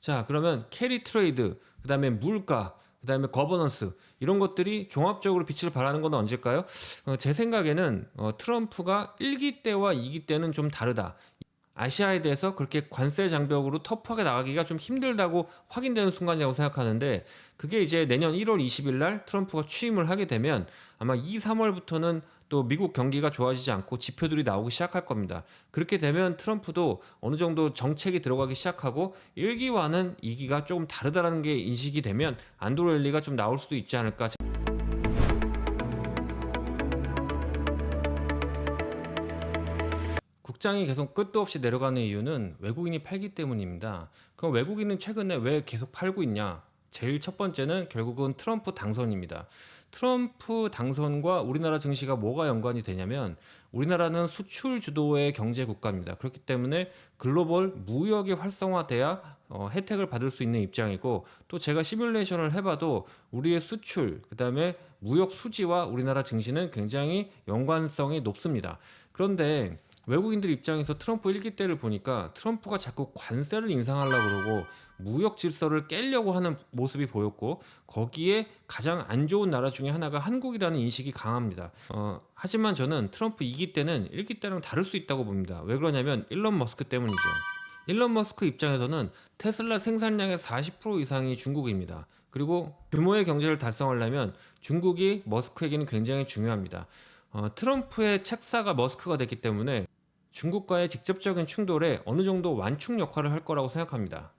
자, 그러면 캐리 트레이드, 그 다음에 물가, 그 다음에 거버넌스, 이런 것들이 종합적으로 빛을 발하는 건 언제일까요? 제 생각에는 트럼프가 1기 때와 2기 때는 좀 다르다. 아시아에 대해서 그렇게 관세 장벽으로 터프하게 나가기가 좀 힘들다고 확인되는 순간이라고 생각하는데, 그게 이제 내년 1월 20일 날 트럼프가 취임을 하게 되면 아마 2, 3월부터는 또 미국 경기가 좋아지지 않고 지표들이 나오기 시작할 겁니다. 그렇게 되면 트럼프도 어느 정도 정책이 들어가기 시작하고 1기와는 2기가 조금 다르다는 게 인식이 되면 안도렐리가 좀 나올 수도 있지 않을까. 국장이 계속 끝도 없이 내려가는 이유는 외국인이 팔기 때문입니다. 그럼 외국인은 최근에 왜 계속 팔고 있냐? 제일 첫 번째는 결국은 트럼프 당선입니다. 트럼프 당선과 우리나라 증시가 뭐가 연관이 되냐면, 우리나라는 수출 주도의 경제 국가입니다. 그렇기 때문에 글로벌 무역이 활성화돼야 혜택을 받을 수 있는 입장이고, 또 제가 시뮬레이션을 해봐도 우리의 수출, 그 다음에 무역 수지와 우리나라 증시는 굉장히 연관성이 높습니다. 그런데 외국인들 입장에서 트럼프 1기 때를 보니까 트럼프가 자꾸 관세를 인상하려고 그러고 무역 질서를 깨려고 하는 모습이 보였고, 거기에 가장 안 좋은 나라 중에 하나가 한국이라는 인식이 강합니다. 하지만 저는 트럼프 2기 때는 1기 때랑 다를 수 있다고 봅니다. 왜 그러냐면 일론 머스크 때문이죠. 일론 머스크 입장에서는 테슬라 생산량의 40% 이상이 중국입니다. 그리고 규모의 경제를 달성하려면 중국이 머스크에게는 굉장히 중요합니다. 트럼프의 책사가 머스크가 됐기 때문에 중국과의 직접적인 충돌에 어느 정도 완충 역할을 할 거라고 생각합니다.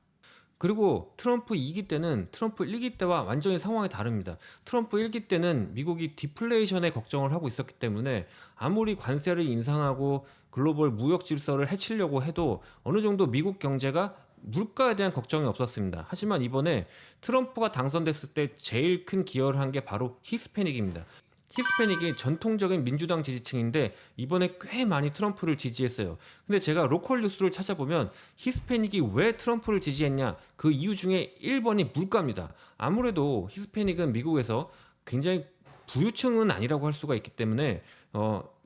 그리고 트럼프 2기 때는 트럼프 1기 때와 완전히 상황이 다릅니다. 트럼프 1기 때는 미국이 디플레이션에 걱정을 하고 있었기 때문에 아무리 관세를 인상하고 글로벌 무역 질서를 해치려고 해도 어느 정도 미국 경제가 물가에 대한 걱정이 없었습니다. 하지만 이번에 트럼프가 당선됐을 때 제일 큰 기여를 한 게 바로 히스패닉입니다. 히스패닉이 전통적인 민주당 지지층인데 이번에 꽤 많이 트럼프를 지지했어요. 근데 제가 로컬 뉴스를 찾아보면 히스패닉이 왜 트럼프를 지지했냐, 그 이유 중에 1번이 물가입니다. 아무래도 히스패닉은 미국에서 굉장히 부유층은 아니라고 할 수가 있기 때문에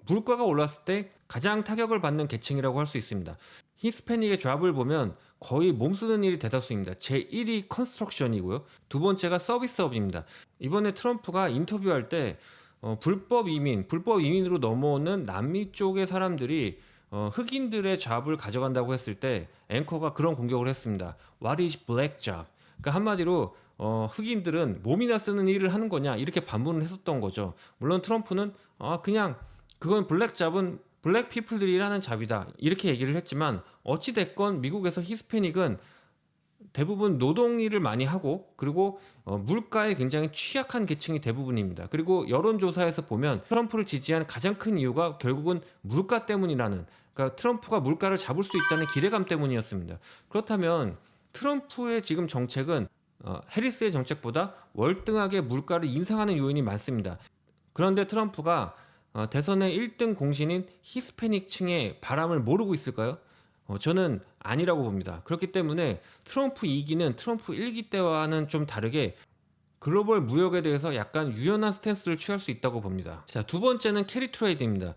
물가가 올랐을 때 가장 타격을 받는 계층이라고 할 수 있습니다. 히스패닉의 잡을 보면 거의 몸쓰는 일이 대다수입니다. 제1위 컨스트럭션이고요. 두 번째가 서비스업입니다. 이번에 트럼프가 인터뷰할 때 불법 이민으로 넘어오는 남미 쪽의 사람들이 흑인들의 잡을 가져간다고 했을 때 앵커가 그런 공격을 했습니다. What is black job? 그러니까 한마디로 흑인들은 몸이나 쓰는 일을 하는 거냐, 이렇게 반문을 했었던 거죠. 물론 트럼프는 그냥 그건 블랙 잡은 블랙 피플들이 일하는 잡이다, 이렇게 얘기를 했지만, 어찌 됐건 미국에서 히스패닉은 대부분 노동 일을 많이 하고, 그리고 물가에 굉장히 취약한 계층이 대부분입니다. 그리고 여론조사에서 보면 트럼프를 지지한 가장 큰 이유가 결국은 물가 때문이라는, 그러니까 트럼프가 물가를 잡을 수 있다는 기대감 때문이었습니다. 그렇다면 트럼프의 지금 정책은 해리스의 정책보다 월등하게 물가를 인상하는 요인이 많습니다. 그런데 트럼프가 대선의 1등 공신인 히스패닉 층의 바람을 모르고 있을까요? 저는 아니라고 봅니다. 그렇기 때문에 트럼프 2기는 트럼프 1기 때와는 좀 다르게 글로벌 무역에 대해서 약간 유연한 스탠스를 취할 수 있다고 봅니다. 자, 두 번째는 캐리 트레이드입니다.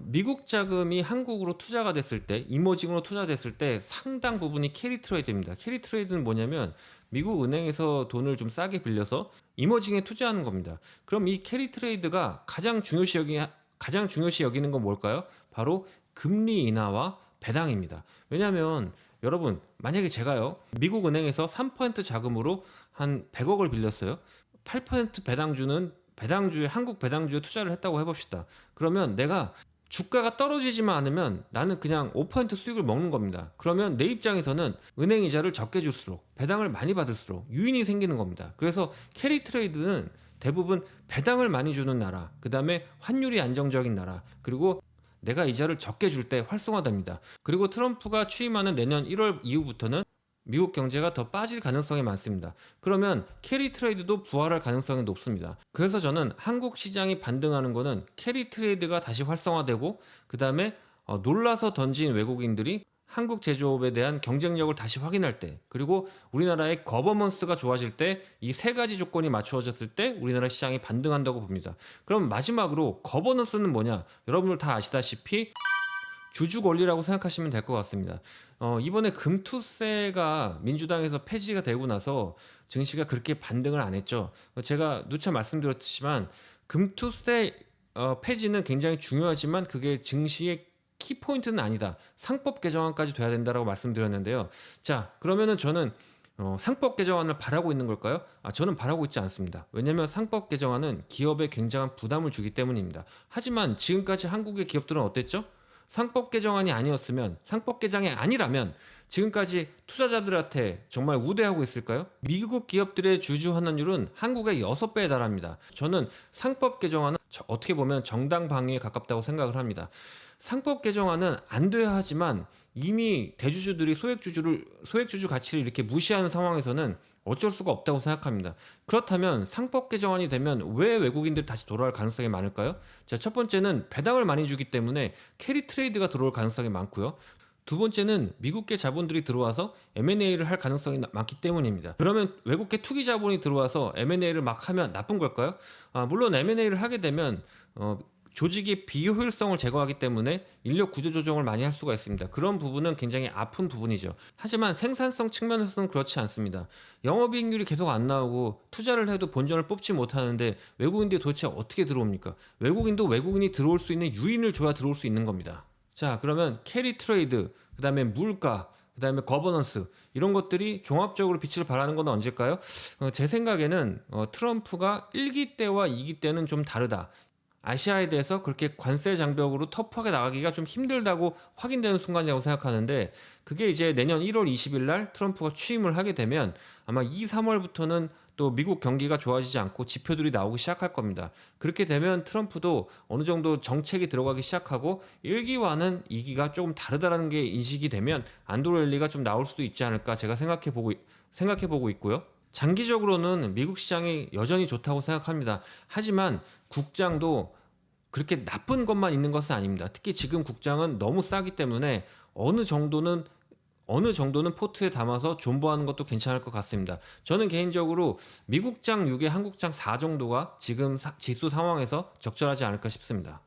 미국 자금이 한국으로 투자가 됐을 때, 이머징으로 투자됐을 때 상당 부분이 캐리 트레이드입니다. 캐리 트레이드는 뭐냐면 미국 은행에서 돈을 좀 싸게 빌려서 이머징에 투자하는 겁니다. 그럼 이 캐리 트레이드가 가장 중요시 여기는 건 뭘까요? 바로 금리 인하와 배당입니다. 왜냐하면 여러분, 만약에 제가요 미국 은행에서 3% 자금으로 한 100억을 빌렸어요. 8% 배당주에 한국 배당주에 투자를 했다고 해봅시다. 그러면 내가 주가가 떨어지지만 않으면 나는 그냥 5% 수익을 먹는 겁니다. 그러면 내 입장에서는 은행 이자를 적게 줄수록 배당을 많이 받을수록 유인이 생기는 겁니다. 그래서 캐리 트레이드는 대부분 배당을 많이 주는 나라, 그 다음에 환율이 안정적인 나라, 그리고 내가 이자를 적게 줄 때 활성화됩니다. 그리고 트럼프가 취임하는 내년 1월 이후부터는 미국 경제가 더 빠질 가능성이 많습니다. 그러면 캐리 트레이드도 부활할 가능성이 높습니다. 그래서 저는 한국 시장이 반등하는 거는 캐리 트레이드가 다시 활성화되고, 그 다음에 놀라서 던진 외국인들이 한국 제조업에 대한 경쟁력을 다시 확인할 때, 그리고 우리나라의 거버먼스가 좋아질 때, 이 세 가지 조건이 맞추어졌을 때 우리나라 시장이 반등한다고 봅니다. 그럼 마지막으로 거버넌스는 뭐냐? 여러분들 다 아시다시피 주주 권리라고 생각하시면 될 것 같습니다. 이번에 금투세가 민주당에서 폐지가 되고 나서 증시가 그렇게 반등을 안 했죠. 제가 누차 말씀드렸지만 금투세 폐지는 굉장히 중요하지만 그게 증시의 키포인트는 아니다. 상법 개정안까지 돼야 된다라고 말씀드렸는데요. 자, 그러면은 저는 상법 개정안을 바라고 있는 걸까요? 저는 바라고 있지 않습니다. 왜냐하면 상법 개정안은 기업에 굉장한 부담을 주기 때문입니다. 하지만 지금까지 한국의 기업들은 어땠죠? 상법 개정안이 아니었으면, 상법 개정이 아니라면 지금까지 투자자들한테 정말 우대하고 있을까요? 미국 기업들의 주주 환원율은 한국의 6배에 달합니다. 저는 상법 개정안은 어떻게 보면 정당 방위에 가깝다고 생각을 합니다. 상법 개정안은 안 돼야 하지만 이미 대주주들이 소액주주 가치를 이렇게 무시하는 상황에서는 어쩔 수가 없다고 생각합니다. 그렇다면 상법 개정안이 되면 왜 외국인들이 다시 돌아올 가능성이 많을까요? 자, 첫 번째는 배당을 많이 주기 때문에 캐리 트레이드가 들어올 가능성이 많고요. 두 번째는 미국계 자본들이 들어와서 M&A를 할 가능성이 많기 때문입니다. 그러면 외국계 투기 자본이 들어와서 M&A를 막 하면 나쁜 걸까요? 물론 M&A를 하게 되면 조직의 비효율성을 제거하기 때문에 인력 구조 조정을 많이 할 수가 있습니다. 그런 부분은 굉장히 아픈 부분이죠. 하지만 생산성 측면에서는 그렇지 않습니다. 영업이익률이 계속 안 나오고 투자를 해도 본전을 뽑지 못하는데 외국인들이 도대체 어떻게 들어옵니까? 외국인도 외국인이 들어올 수 있는 유인을 줘야 들어올 수 있는 겁니다. 자, 그러면 캐리 트레이드, 그 다음에 물가, 그 다음에 거버넌스 이런 것들이 종합적으로 빛을 발하는 건 언제일까요? 제 생각에는 트럼프가 1기 때와 2기 때는 좀 다르다. 아시아에 대해서 그렇게 관세 장벽으로 터프하게 나가기가 좀 힘들다고 확인되는 순간이라고 생각하는데 그게 이제 내년 1월 20일 날 트럼프가 취임을 하게 되면 아마 2, 3월부터는 또 미국 경기가 좋아지지 않고 지표들이 나오기 시작할 겁니다. 그렇게 되면 트럼프도 어느 정도 정책이 들어가기 시작하고 1기와는 2기가 조금 다르다라는 게 인식이 되면 안도 랠리가 좀 나올 수도 있지 않을까 제가 생각해 보고 있고요. 장기적으로는 미국 시장이 여전히 좋다고 생각합니다. 하지만 국장도 그렇게 나쁜 것만 있는 것은 아닙니다. 특히 지금 국장은 너무 싸기 때문에 어느 정도는 포트에 담아서 존버하는 것도 괜찮을 것 같습니다. 저는 개인적으로 미국장 6에 한국장 4 정도가 지금 지수 상황에서 적절하지 않을까 싶습니다.